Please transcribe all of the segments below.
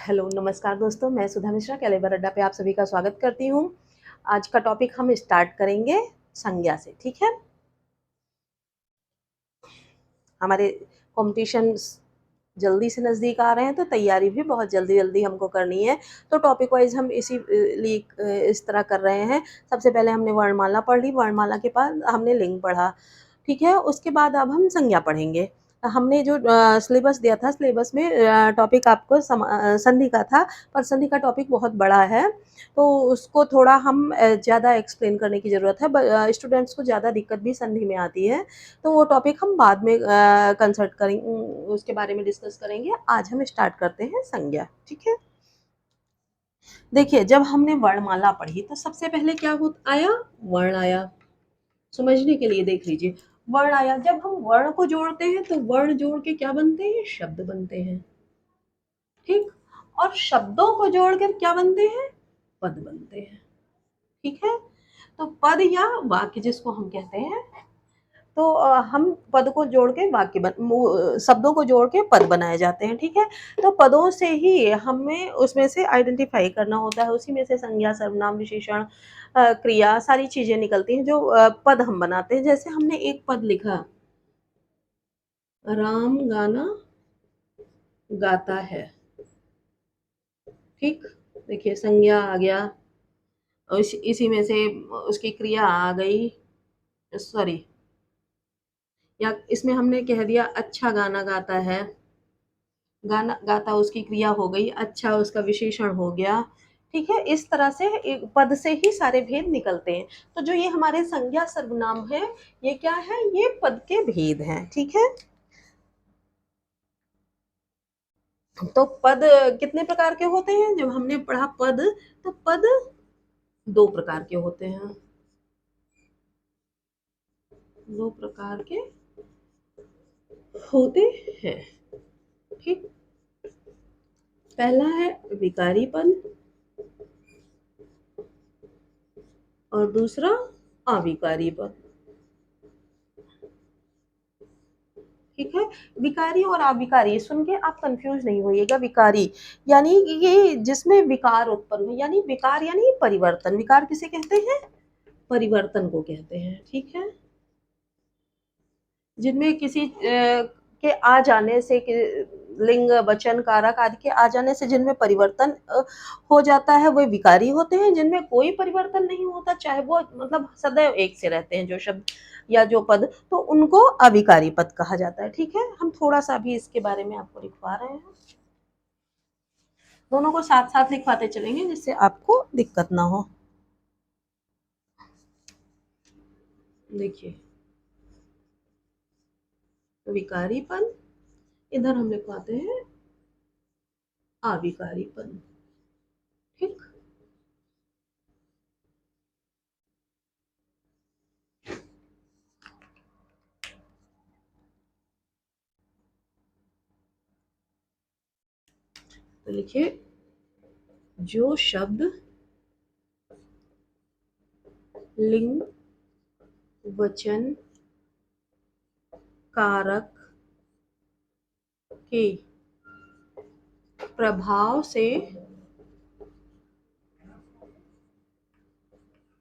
Hello, नमस्कार दोस्तों, मैं सुधा मिश्रा कैलिबर अड्डा पे आप सभी का स्वागत करती हूँ। आज का टॉपिक हम स्टार्ट करेंगे संज्ञा से, ठीक है? हमारे कॉम्पिटिशन्स जल्दी से नज़दीक आ रहे हैं, तो तैयारी भी बहुत जल्दी-जल्दी हमको करनी है। तो टॉपिक वाइज़ हम इस तरह कर रहे हैं। सबसे पहले हमने वर्णमाला पढ़ ली, वर्णमाला के बाद हमने लिंग पढ़ा, ठीक है? उसके बाद अब हम संज्ञा पढ़ेंगे। हमने जो सिलेबस दिया था, सिलेबस में टॉपिक आपको संधि का था, पर संधि का टॉपिक बहुत बड़ा है, तो उसको थोड़ा हम ज़्यादा एक्सप्लेन करने की ज़रूरत है। स्टूडेंट्स को ज़्यादा दिक्कत भी संधि में आती है, तो वो टॉपिक हम बाद में कंसल्ट करेंगे, उसके बारे में डिस्कस करेंगे। आज हम स्टार्ट करते हैं संज्ञा, ठीक है? देखिए, जब हमने वर्णमाला पढ़ी तो सबसे पहले क्या आया? वर्ण आया। समझने के लिए देख लीजिए, वर्ण आया। जब हम वर्ण को जोड़ते हैं तो वर्ण जोड़ के क्या बनते हैं? शब्द बनते हैं, ठीक? और शब्दों को जोड़कर क्या बनते हैं? पद बनते हैं, ठीक है? तो पद या वाक्य जिसको हम कहते हैं, तो हम पद को जोड़ के शब्दों को जोड़ के पद बनाए जाते हैं, ठीक है? तो पदों से ही हमें उसमें से आइडेंटिफाई करना होता है, उसी में से संज्ञा, सर्वनाम, विशेषण, क्रिया सारी चीजें निकलती हैं जो पद हम बनाते हैं। जैसे हमने एक पद लिखा, राम गाना गाता है, ठीक? देखिए संज्ञा आ गया, और इसी में से उसकी क्रिया आ गई, सॉरी, या इसमें हमने कह दिया अच्छा गाना गाता है, गाना गाता उसकी क्रिया हो गई, अच्छा उसका विशेषण हो गया, ठीक है? इस तरह से एक पद से ही सारे भेद निकलते हैं। तो जो ये हमारे संज्ञा सर्वनाम है, ये क्या है? ये पद के भेद हैं, ठीक है? तो पद कितने प्रकार के होते हैं? जब हमने पढ़ा पद, तो पद दो प्रकार के होते हैं, दो प्रकार के होते हैं, ठीक? पहला है विकारी पद और दूसरा अविकारी पद, ठीक है? विकारी और अविकारी सुन के आप कंफ्यूज नहीं होइएगा। विकारी यानी ये जिसमें विकार उत्पन्न हो, यानी विकार यानी परिवर्तन। विकार किसे कहते हैं? परिवर्तन को कहते हैं, ठीक है? जिनमें किसी के आ जाने से, लिंग, वचन, कारक आदि के आ जाने से जिनमें परिवर्तन हो जाता है, वो विकारी होते हैं। जिनमें कोई परिवर्तन नहीं होता, चाहे वो मतलब सदैव एक से रहते हैं जो शब्द या जो पद, तो उनको अविकारी पद कहा जाता है, ठीक है? हम थोड़ा सा भी इसके बारे में आपको लिखवा रहे हैं, दोनों को साथ साथ लिखवाते चलेंगे जिससे आपको दिक्कत ना हो। देखिए, विकारी पद, इधर हम लिखवाते हैं अविकारी पद, ठीक? तो लिखिए, जो शब्द लिंग, वचन, कारक के प्रभाव से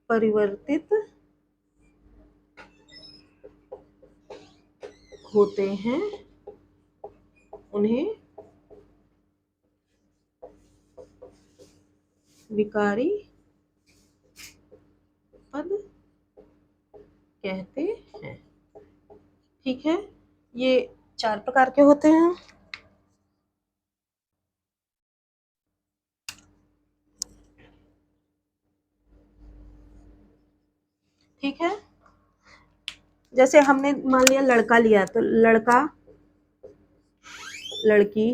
परिवर्तित होते हैं, उन्हें विकारी पद कहते हैं, ठीक है? ये चार प्रकार के होते हैं, ठीक है? जैसे हमने मान लिया लड़का लिया, तो लड़का, लड़की,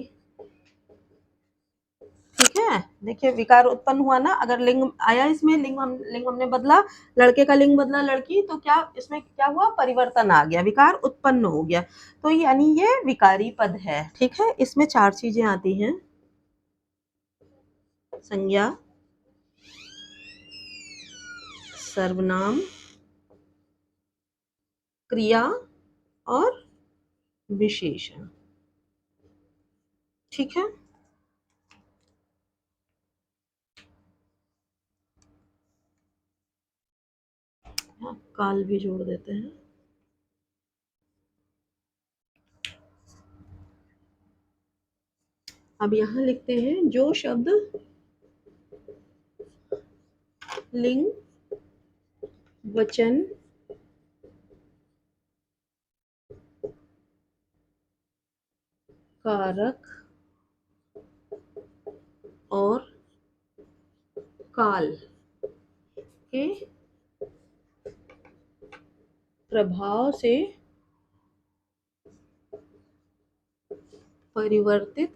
ठीक है? देखिए विकार उत्पन्न हुआ ना, अगर लिंग आया, इसमें लिंग हमने बदला, लड़के का लिंग बदला लड़की, तो क्या इसमें क्या हुआ? परिवर्तन आ गया, विकार उत्पन्न हो गया, तो यानी ये विकारी पद है, ठीक है? इसमें चार चीजें आती हैं, संज्ञा, सर्वनाम, क्रिया और विशेषण, ठीक है? काल भी जोड़ देते हैं। अब यहाँ लिखते हैं जो शब्द लिंग, वचन, कारक और काल के प्रभाव से परिवर्तित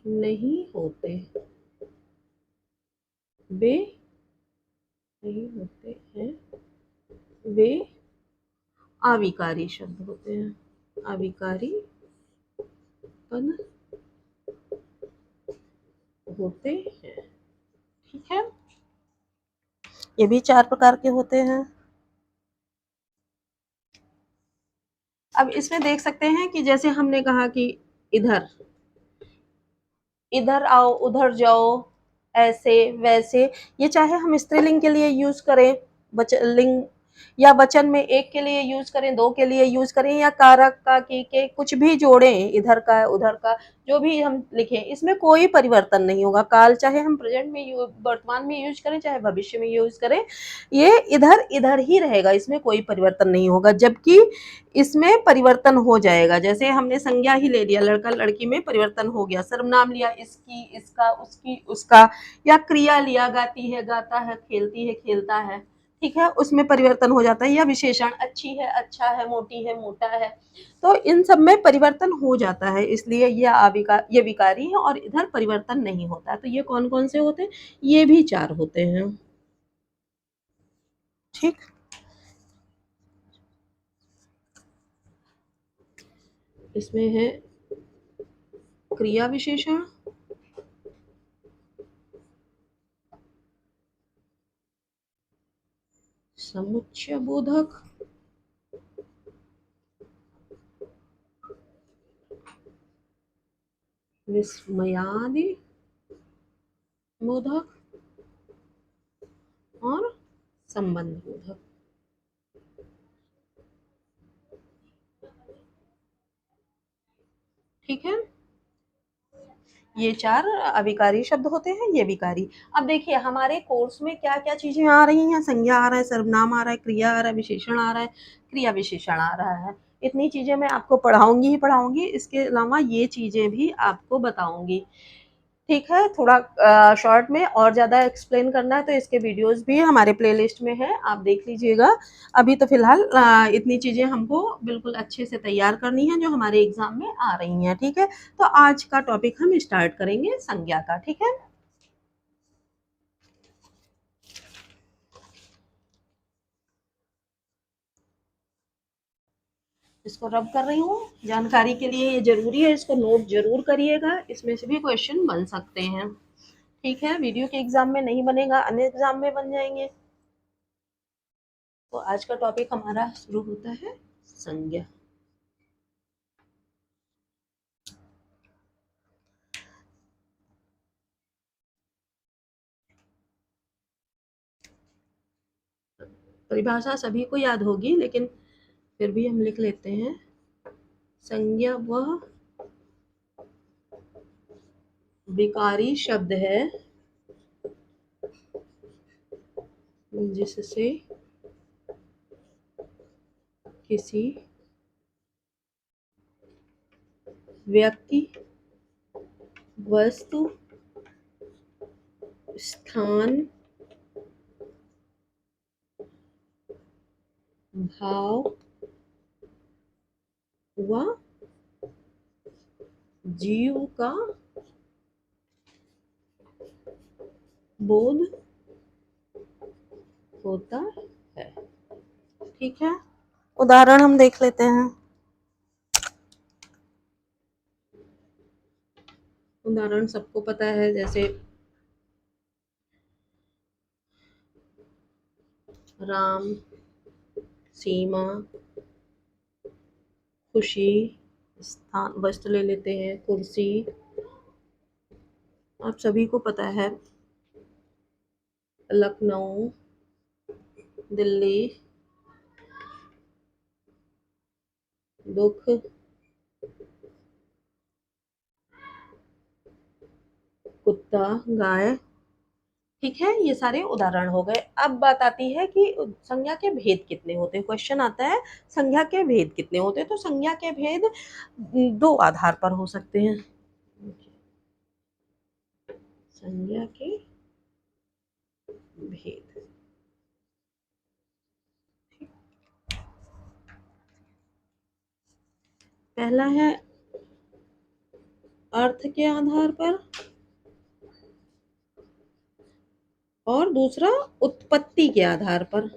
नहीं होते, वे नहीं होते हैं, वे अविकारी शब्द होते हैं, अविकारी पद होते हैं। ठीक है, ये भी 4 प्रकार के होते हैं। अब इसमें देख सकते हैं कि जैसे हमने कहा कि इधर, इधर आओ, उधर जाओ, ऐसे वैसे, ये चाहे हम स्त्रीलिंग के लिए यूज करें, लिंग या वचन में एक के लिए यूज करें, दो के लिए यूज करें, या कारक का के कुछ भी जोड़ें, इधर का उधर का जो भी हम लिखें, इसमें कोई परिवर्तन नहीं होगा। काल चाहे हम प्रेजेंट में वर्तमान में यूज करें, चाहे भविष्य में यूज करें, ये इधर इधर ही रहेगा, इसमें कोई परिवर्तन नहीं होगा। जबकि इसमें परिवर्तन हो जाएगा, जैसे हमने संज्ञा ही ले लिया, लड़का लड़की में परिवर्तन हो गया, सर्वनाम लिया, इसकी, इसका, उसकी, उसका, या क्रिया लिया, गाती है, गाता है, खेलती है, खेलता है, ठीक है, उसमें परिवर्तन हो जाता है। या विशेषण, अच्छी है, अच्छा है, मोटी है, मोटा है, तो इन सब में परिवर्तन हो जाता है, इसलिए ये विकारी है और इधर परिवर्तन नहीं होता। तो ये कौन कौन से होते हैं? ये भी 4 होते हैं। ठीक, इसमें है क्रिया विशेषण, समुच्चय बोधक, विस्मयादि बोधक और संबंध बोधक। ठीक है, ये 4 अविकारी शब्द होते हैं, ये विकारी। अब देखिए हमारे कोर्स में क्या क्या चीजें आ रही हैं, संज्ञा आ रहा है, सर्वनाम आ रहा है, क्रिया आ रहा है, विशेषण आ रहा है, क्रिया विशेषण आ रहा है। इतनी चीजें मैं आपको पढ़ाऊंगी ही पढ़ाऊंगी, इसके अलावा ये चीजें भी आपको बताऊंगी। ठीक है, थोड़ा शॉर्ट में और ज़्यादा एक्सप्लेन करना है तो इसके वीडियोस भी हमारे प्लेलिस्ट में है, आप देख लीजिएगा। अभी तो फिलहाल इतनी चीज़ें हमको बिल्कुल अच्छे से तैयार करनी है जो हमारे एग्जाम में आ रही हैं। ठीक है, तो आज का टॉपिक हम स्टार्ट करेंगे संज्ञा का। ठीक है, इसको रब कर रही हूँ, जानकारी के लिए ये जरूरी है, इसको नोट जरूर करिएगा, इसमें से भी क्वेश्चन बन सकते हैं। ठीक है, वीडियो के एग्जाम में नहीं बनेगा, अन्य एग्जाम में बन जाएंगे। तो आज का टॉपिक हमारा शुरू होता है संज्ञा। परिभाषा सभी को याद होगी, लेकिन फिर भी हम लिख लेते हैं। संज्ञा वह विकारी शब्द है जिससे किसी व्यक्ति, वस्तु, स्थान, भाव व जीव का बोध होता है। ठीक है, उदाहरण हम देख लेते हैं। उदाहरण सबको पता है, जैसे राम, सीमा, खुशी, स्थान, वस्तु ले लेते हैं, कुर्सी, आप सभी को पता है, लखनऊ, दिल्ली, दुख, कुत्ता, गाय। ठीक है, ये सारे उदाहरण हो गए। अब बात आती है कि संज्ञा के भेद कितने होते हैं। क्वेश्चन आता है संज्ञा के भेद कितने होते हैं। तो संज्ञा के भेद दो आधार पर हो सकते हैं। संज्ञा के भेद, पहला है अर्थ के आधार पर और दूसरा उत्पत्ति के आधार पर।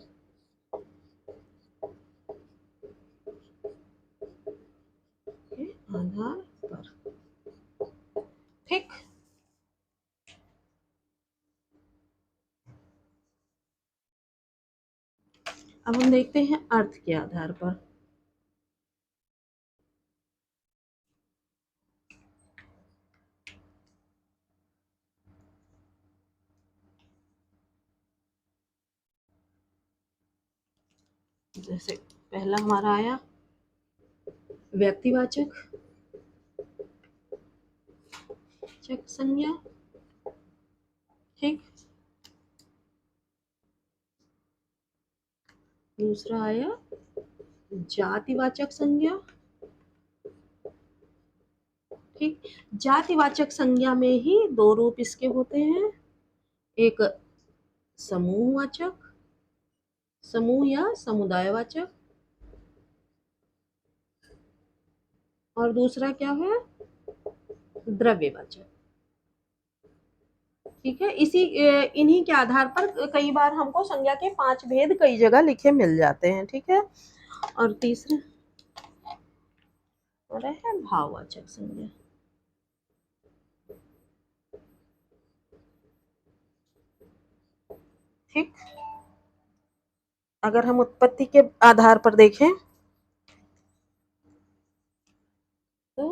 आधार पर, ठीक। अब हम देखते हैं अर्थ के आधार पर। जैसे पहला हमारा आया व्यक्तिवाचक संज्ञा, ठीक। दूसरा आया जातिवाचक संज्ञा, ठीक। जातिवाचक संज्ञा में ही दो रूप इसके होते हैं, एक समूहवाचक, समूह या समुदायवाचक, और दूसरा क्या है द्रव्यवाचक। ठीक है, इन्हीं के आधार पर कई बार हमको संज्ञा के 5 भेद कई जगह लिखे मिल जाते हैं। ठीक है, और तीसरा और है भाववाचक संज्ञा। ठीक, अगर हम उत्पत्ति के आधार पर देखें तो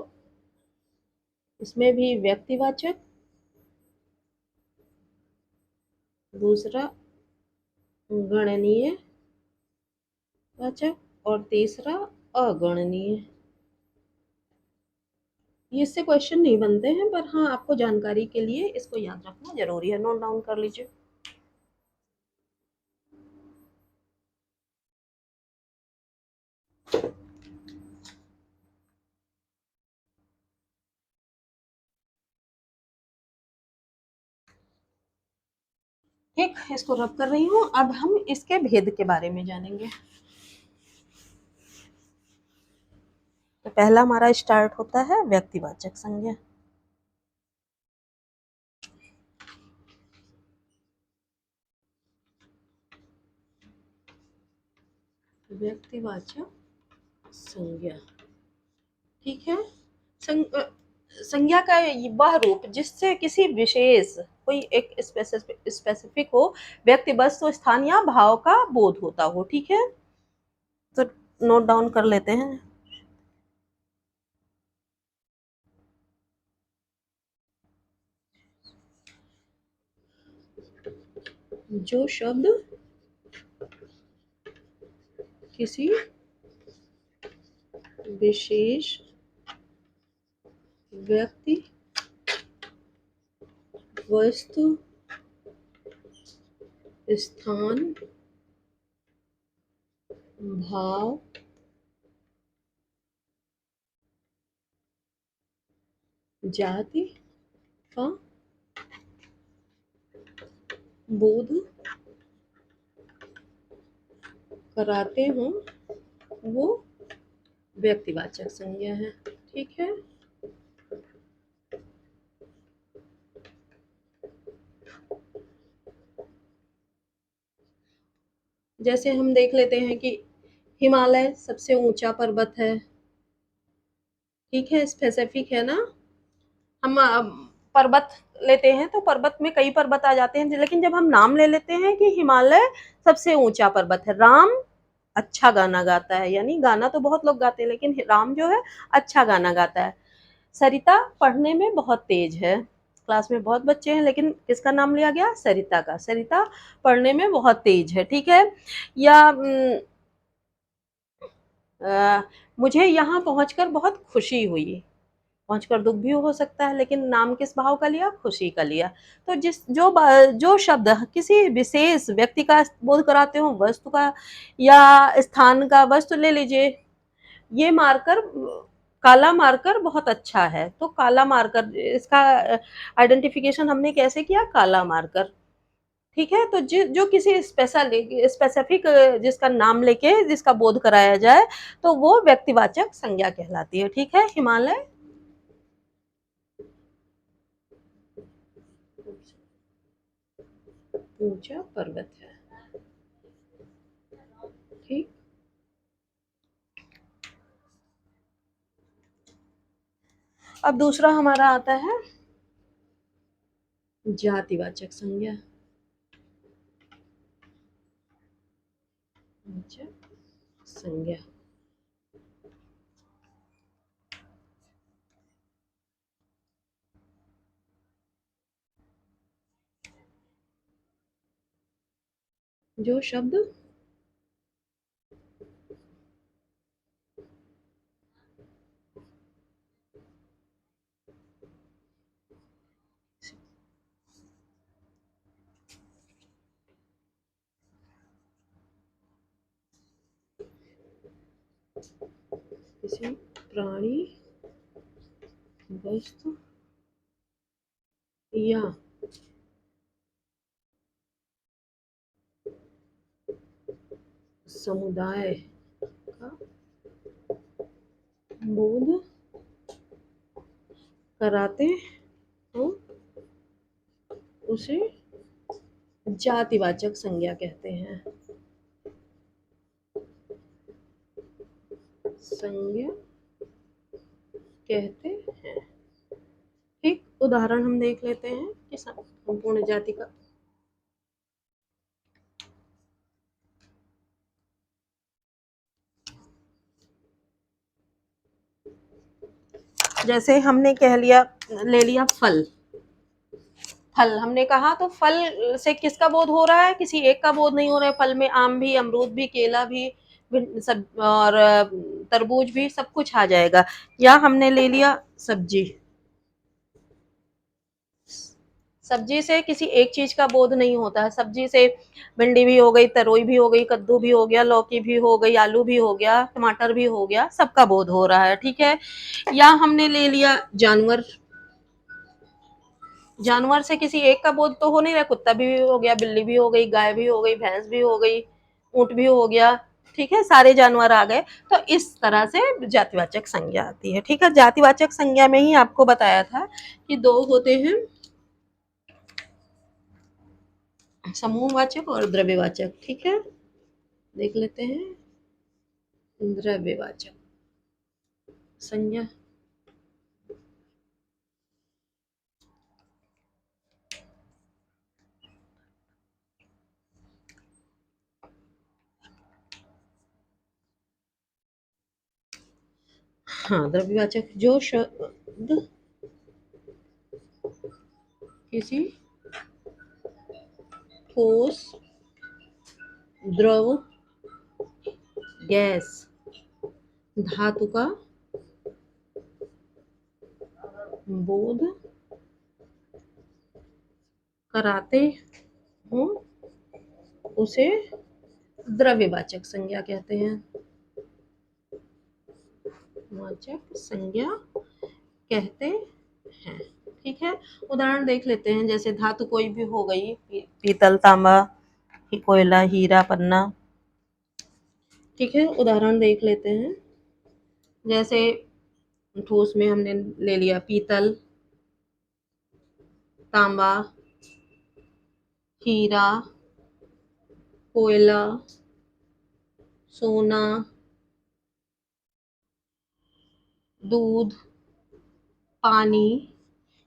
इसमें भी व्यक्तिवाचक, दूसरा गणनीय वाचक और तीसरा अगणनीय। ये इससे क्वेश्चन नहीं बनते हैं, पर हाँ आपको जानकारी के लिए इसको याद रखना जरूरी है। नोट डाउन कर लीजिए। ठीक, इसको रब कर रही हूँ। अब हम इसके भेद के बारे में जानेंगे। तो पहला हमारा स्टार्ट होता है व्यक्तिवाचक संज्ञा। व्यक्तिवाचक संज्ञा, ठीक है। संज्ञा का वह रूप जिससे किसी विशेष कोई एक स्पेसिफिक हो व्यक्ति, वस्तु, स्थान या भाव का बोध होता हो। ठीक है, तो नोट डाउन कर लेते हैं। जो शब्द किसी विशेष व्यक्ति, वस्तु, स्थान, भाव, जाति का बोध कराते हो वो व्यक्तिवाचक संज्ञा है। ठीक है, जैसे हम देख लेते हैं कि हिमालय सबसे ऊंचा पर्वत है। ठीक है, स्पेसिफिक है ना। हम पर्वत लेते हैं तो पर्वत में कई पर्वत आ जाते हैं, लेकिन जब हम नाम ले लेते हैं कि हिमालय सबसे ऊंचा पर्वत है, राम अच्छा गाना गाता है, यानी गाना तो बहुत लोग गाते हैं लेकिन राम जो है अच्छा गाना गाता है, सरिता पढ़ने में बहुत तेज है, क्लास में बहुत बच्चे हैं, लेकिन किसका नाम लिया गया? सरिता का। सरिता पढ़ने में बहुत तेज है, ठीक है। या मुझे यहाँ पहुंचकर बहुत खुशी हुई। पहुंचकर दुख भी हो सकता है, लेकिन नाम किस भाव का लिया? खुशी का लिया। तो जो शब्द किसी विशेष व्यक्ति का बोध कराते हो, वस्तु का या स्थान का, वस्तु ले लीजिए, ये मार्कर, काला मार्कर बहुत अच्छा है, तो काला मार्कर, इसका आइडेंटिफिकेशन हमने कैसे किया? काला मार्कर, ठीक है। तो जो किसी स्पेसिफिक जिसका नाम लेके जिसका बोध कराया जाए, तो वो व्यक्तिवाचक संज्ञा कहलाती है, ठीक है। हिमालय ऊंचा पर्वत है, ठीक। अब दूसरा हमारा आता है जातिवाचक संज्ञा। संज्ञा जो शब्द किसी प्राणी, वस्तु या समुदाय का बोध कराते हो, उसे जातिवाचक संज्ञा कहते हैं। संज्ञा कहते हैं, ठीक। उदाहरण हम देख लेते हैं कि संपूर्ण जाति का। जैसे हमने कह लिया, ले लिया फल। फल हमने कहा, तो फल से किसका बोध हो रहा है? किसी एक का बोध नहीं हो रहा है। फल में आम भी, अमरूद भी, केला भी, सब, और तरबूज भी, सब कुछ आ जाएगा। या हमने ले लिया सब्जी। सब्जी से किसी एक चीज का बोध नहीं होता है। सब्जी से भिंडी भी हो गई, तरोई भी हो गई, कद्दू भी हो गया, लौकी भी हो गई, आलू भी हो गया, टमाटर भी हो गया, सबका बोध हो रहा है, ठीक है। या हमने ले लिया जानवर। जानवर से किसी एक का बोध तो हो नहीं रहा। कुत्ता भी हो गया, बिल्ली भी हो गई, गाय भी हो गई, भैंस भी हो गई, ऊंट भी हो गया, ठीक है। सारे जानवर आ गए। तो इस तरह से जातिवाचक संज्ञा आती है, ठीक है। जातिवाचक संज्ञा में ही आपको बताया था कि दो होते हैं, समूहवाचक और द्रव्यवाचक, ठीक है। देख लेते हैं द्रव्यवाचक संज्ञा। हाँ, द्रव्यवाचक जो शब्द किसी ठोस, द्रव, गैस, धातु का बोध कराते हो, उसे द्रव्यवाचक संज्ञा कहते हैं। वाचक संज्ञा कहते हैं, ठीक है। उदाहरण देख लेते हैं। जैसे धातु कोई भी हो गई, पीतल, तांबा, कोयला, हीरा, पन्ना, ठीक है। उदाहरण देख लेते हैं। जैसे ठोस में हमने ले लिया पीतल, तांबा, हीरा, कोयला, सोना, दूध, पानी,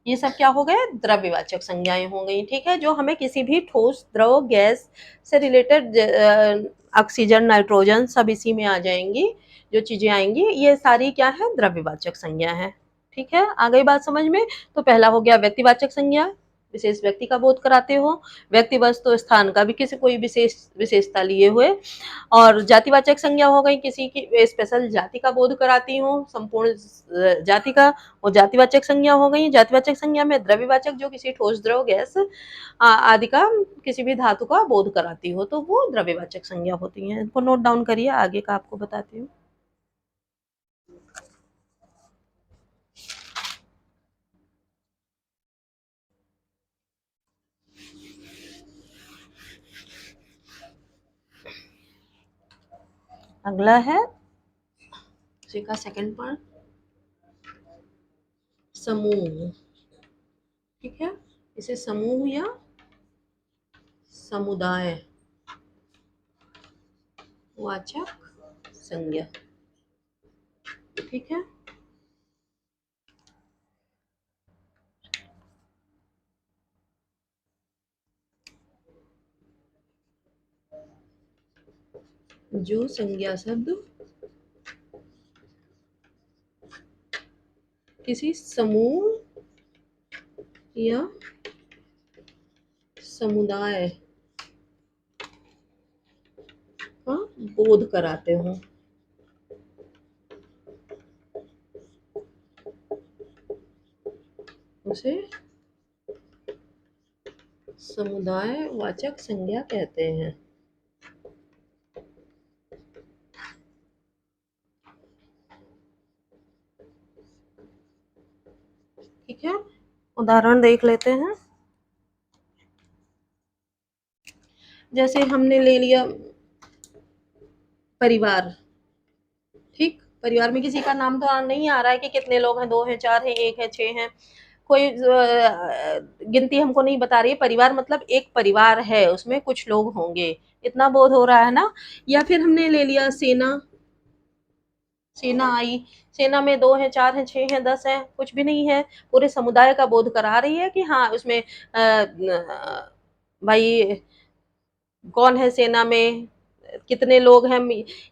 ये सब क्या हो गए? द्रव्यवाचक संज्ञाएं हो गई, ठीक है। जो हमें किसी भी ठोस, द्रव, गैस से रिलेटेड, ऑक्सीजन, नाइट्रोजन, सब इसी में आ जाएंगी। जो चीजें आएंगी ये सारी क्या है? द्रव्यवाचक संज्ञा है, ठीक है, आ गई बात समझ में? तो पहला हो गया व्यक्तिवाचक संज्ञा, विशेष व्यक्ति का बोध कराते हो। व्यक्ति वस्तु स्थान का भी किसी कोई विशेषता लिए हुए। और जातिवाचक संज्ञा हो गई, किसी की स्पेशल जाति का बोध कराती हूँ, संपूर्ण जाति का। और जातिवाचक संज्ञा हो गई। जातिवाचक संज्ञा में द्रव्यवाचक, जो किसी ठोस, द्रव, गैस आदि का, किसी भी धातु का बोध कराती हो, तो वो द्रव्यवाचक संज्ञा होती हैं। इनको नोट डाउन करिए, आगे का आपको बताती हूँ। अगला है उसी का सेकंड पार्ट, समूह। ठीक है, इसे समूह या समुदाय वाचक संज्ञा। ठीक है, जो संज्ञा शब्द किसी समूह या समुदाय का बोध कराते हो, उसे समुदाय वाचक संज्ञा कहते हैं। ठीक है, उदाहरण देख लेते हैं। जैसे हमने ले लिया परिवार। ठीक, परिवार में किसी का नाम तो नहीं आ रहा है कि कितने लोग हैं, 2 हैं, 4 हैं, 1 है, 6 हैं। कोई गिनती हमको नहीं बता रही है। परिवार मतलब एक परिवार है, उसमें कुछ लोग होंगे, इतना बोध हो रहा है ना। या फिर हमने ले लिया सेना। सेना आई, सेना में 2 हैं, 4 हैं, 6 हैं, 10 हैं, कुछ भी नहीं है। पूरे समुदाय का बोध करा रही है कि हाँ, उसमें भाई कौन है सेना में, कितने लोग हैं,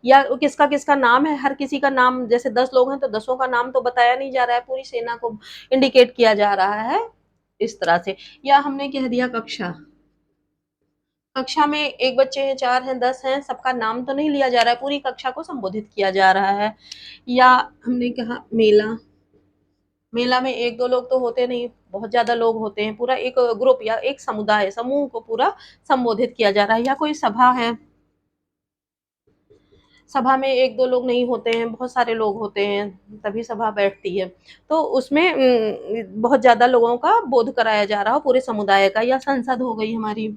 या किसका किसका नाम है। हर किसी का नाम, जैसे 10 लोग हैं तो 10 का नाम तो बताया नहीं जा रहा है, पूरी सेना को इंडिकेट किया जा रहा है इस तरह से। या हमने कह दिया कक्षा। कक्षा में एक बच्चे हैं, 4 हैं, 10 हैं, सबका नाम तो नहीं लिया जा रहा है, पूरी कक्षा को संबोधित किया जा रहा है। या हमने कहा मेला। मेला में 1-2 लोग तो होते नहीं, बहुत ज़्यादा लोग होते हैं, पूरा एक ग्रुप या एक समुदाय, समूह को पूरा संबोधित किया जा रहा है। या कोई सभा है, सभा में 1-2 लोग नहीं होते हैं, बहुत सारे लोग होते हैं, तभी सभा बैठती है। तो उसमें बहुत ज़्यादा लोगों का बोध कराया जा रहा हो, पूरे समुदाय का। या संसद हो गई हमारी।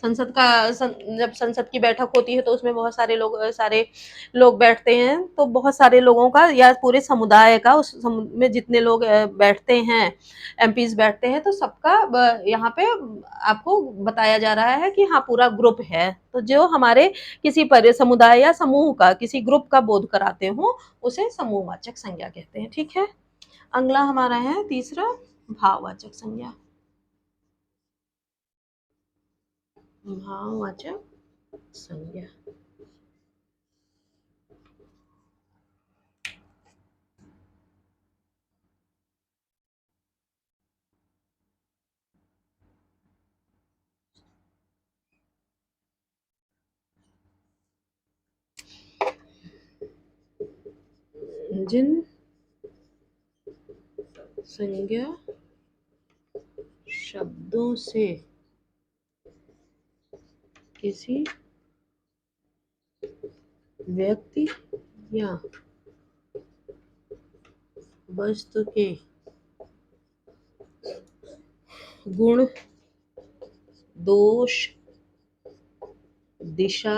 संसद का जब संसद की बैठक होती है तो उसमें बहुत सारे लोग बैठते हैं, तो बहुत सारे लोगों का या पूरे समुदाय का, उस में जितने लोग बैठते हैं, एमपीज बैठते हैं, तो सबका यहाँ पे आपको बताया जा रहा है कि हाँ, पूरा ग्रुप है। तो जो हमारे किसी पर समुदाय या समूह का, किसी ग्रुप का बोध कराते हो, उसे समूहवाचक संज्ञा कहते हैं। ठीक है, अगला हमारा है तीसरा, भाववाचक संज्ञा। भाववाचक संज्ञा। जिन संज्ञा शब्दों से किसी व्यक्ति या वस्तु के गुण, दोष, दिशा,